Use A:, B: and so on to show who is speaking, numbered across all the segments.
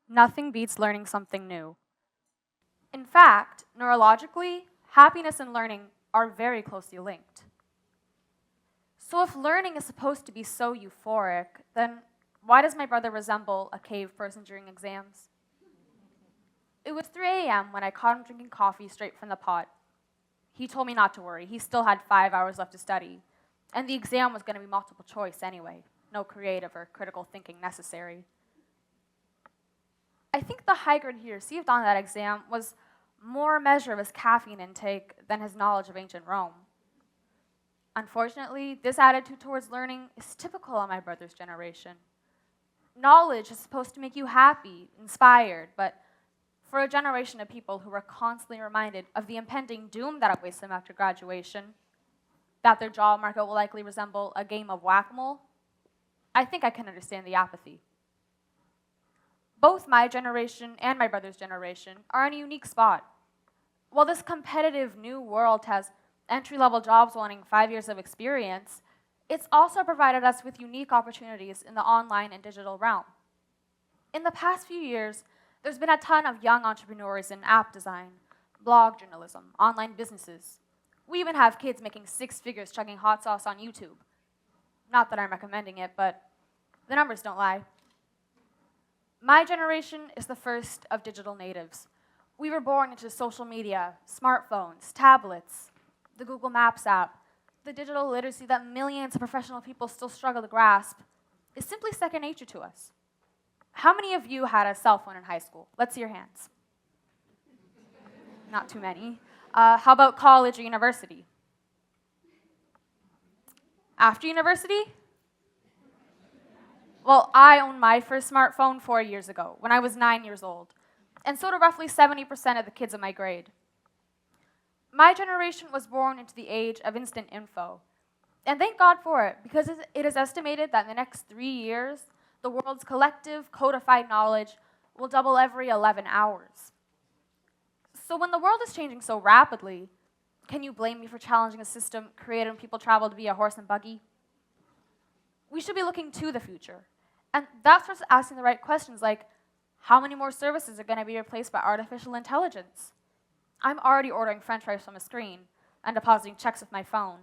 A: Nothing beats learning something new. In fact, neurologically, happiness and learning are very closely linked. So if learning is supposed to be so euphoric, then why does my brother resemble a cave person during exams? It was 3 a.m. when I caught him drinking coffee straight from the pot. He told me not to worry. He still had 5 hours left to study, and the exam was going to be multiple choice anyway. No creative or critical thinking necessary. I think the high grade he received on that exam was more a measure of his caffeine intake than his knowledge of ancient Rome. Unfortunately, this attitude towards learning is typical of my brother's generation. Knowledge is supposed to make you happy, inspired, but for a generation of people who were constantly reminded of the impending doom that awaits them after graduation, that their job market will likely resemble a game of whack-a-mole, I think I can understand the apathy. Both my generation and my brother's generation are in a unique spot. While this competitive new world has entry-level jobs wanting 5 years of experience, it's also provided us with unique opportunities in the online and digital realm. In the past few years, there's been a ton of young entrepreneurs in app design, blog journalism, online businesses. We even have kids making 6 figures chugging hot sauce on YouTube. Not that I'm recommending it, but the numbers don't lie. My generation is the first of digital natives. We were born into social media, smartphones, tablets, the Google Maps app. The digital literacy that millions of professional people still struggle to grasp is simply second nature to us. How many of you had a cell phone in high school? Let's see your hands. Not too many. How about college or university? After university? Well, I owned my first smartphone 4 years ago, when I was 9 years old, and so do roughly 70% of the kids in my grade. My generation was born into the age of instant info, and thank God for it, because it is estimated that in the next 3 years, the world's collective codified knowledge will double every 11 hours. So when the world is changing so rapidly, can you blame me for challenging a system created when people traveled via horse and buggy? We should be looking to the future. And that starts asking the right questions like, how many more services are going to be replaced by artificial intelligence? I'm already ordering french fries from a screen and depositing checks with my phone.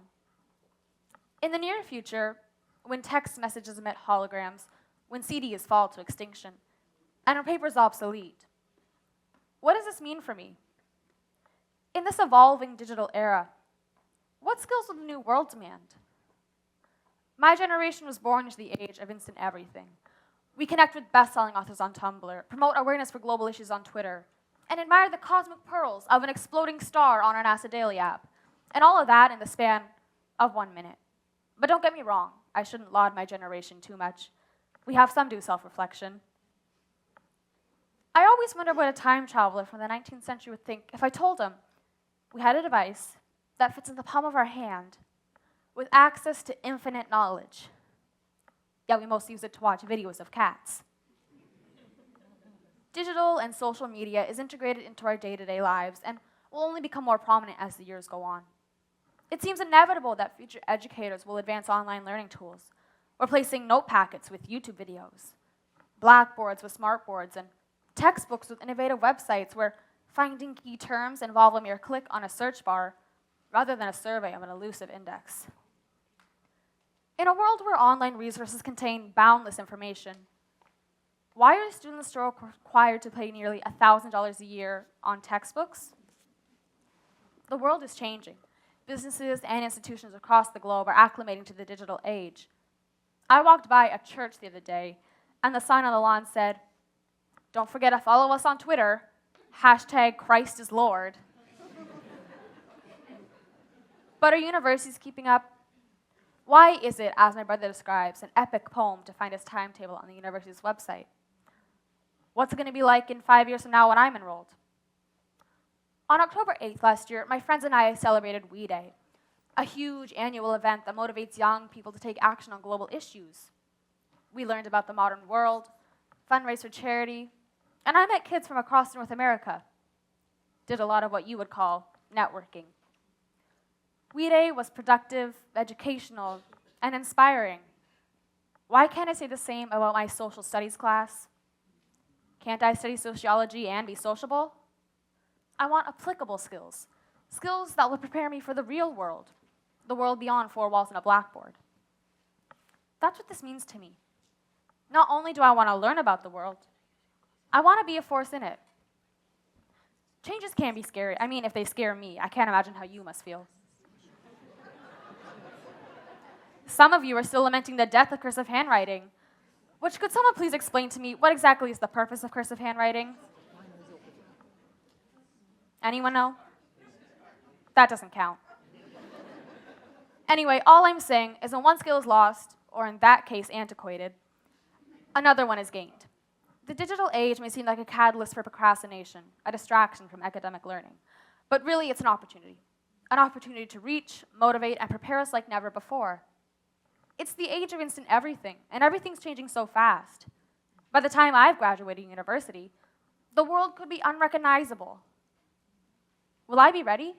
A: In the near future, when text messages emit holograms, when CDs fall to extinction, and our paper is obsolete, what does this mean for me? In this evolving digital era, what skills will the new world demand? My generation was born into the age of instant everything. We connect with best-selling authors on Tumblr, promote awareness for global issues on Twitter, and admire the cosmic pearls of an exploding star on our NASA Daily app, and all of that in the span of 1 minute. But don't get me wrong, I shouldn't laud my generation too much. We have some due self-reflection. I always wonder what a time traveler from the 19th century would think if I told him we had a device that fits in the palm of our hand with access to infinite knowledge. Yet we mostly use it to watch videos of cats. Digital and social media is integrated into our day-to-day lives and will only become more prominent as the years go on. It seems inevitable that future educators will advance online learning tools, replacing note packets with YouTube videos, blackboards with smartboards, and textbooks with innovative websites where finding key terms involve a mere click on a search bar rather than a survey of an elusive index. In a world where online resources contain boundless information, why are students still required to pay nearly $1,000 a year on textbooks? The world is changing. Businesses and institutions across the globe are acclimating to the digital age. I walked by a church the other day, and the sign on the lawn said, "Don't forget to follow us on Twitter, #ChristIsLord." But are universities keeping up? Why is it, as my brother describes, an epic poem to find his timetable on the university's website? What's it going to be like in 5 years from now when I'm enrolled? On October 8th last year, my friends and I celebrated We Day, a huge annual event that motivates young people to take action on global issues. We learned about the modern world, fundraised for charity, and I met kids from across North America. did a lot of what you would call networking. We Day was productive, educational, and inspiring. Why can't I say the same about my social studies class? Can't I study sociology and be sociable? I want applicable skills, skills that will prepare me for the real world, the world beyond four walls and a blackboard. That's what this means to me. Not only do I want to learn about the world, I want to be a force in it. Changes can be scary. I mean, if they scare me, I can't imagine how you must feel. Some of you are still lamenting the death of cursive handwriting, which could someone please explain to me what exactly is the purpose of cursive handwriting? Anyone know? That doesn't count. Anyway, all I'm saying is when one skill is lost, or in that case antiquated, another one is gained. The digital age may seem like a catalyst for procrastination, a distraction from academic learning, but really it's an opportunity to reach, motivate, and prepare us like never before. It's the age of instant everything, and everything's changing so fast. By the time I've graduated university, the world could be unrecognizable. Will I be ready?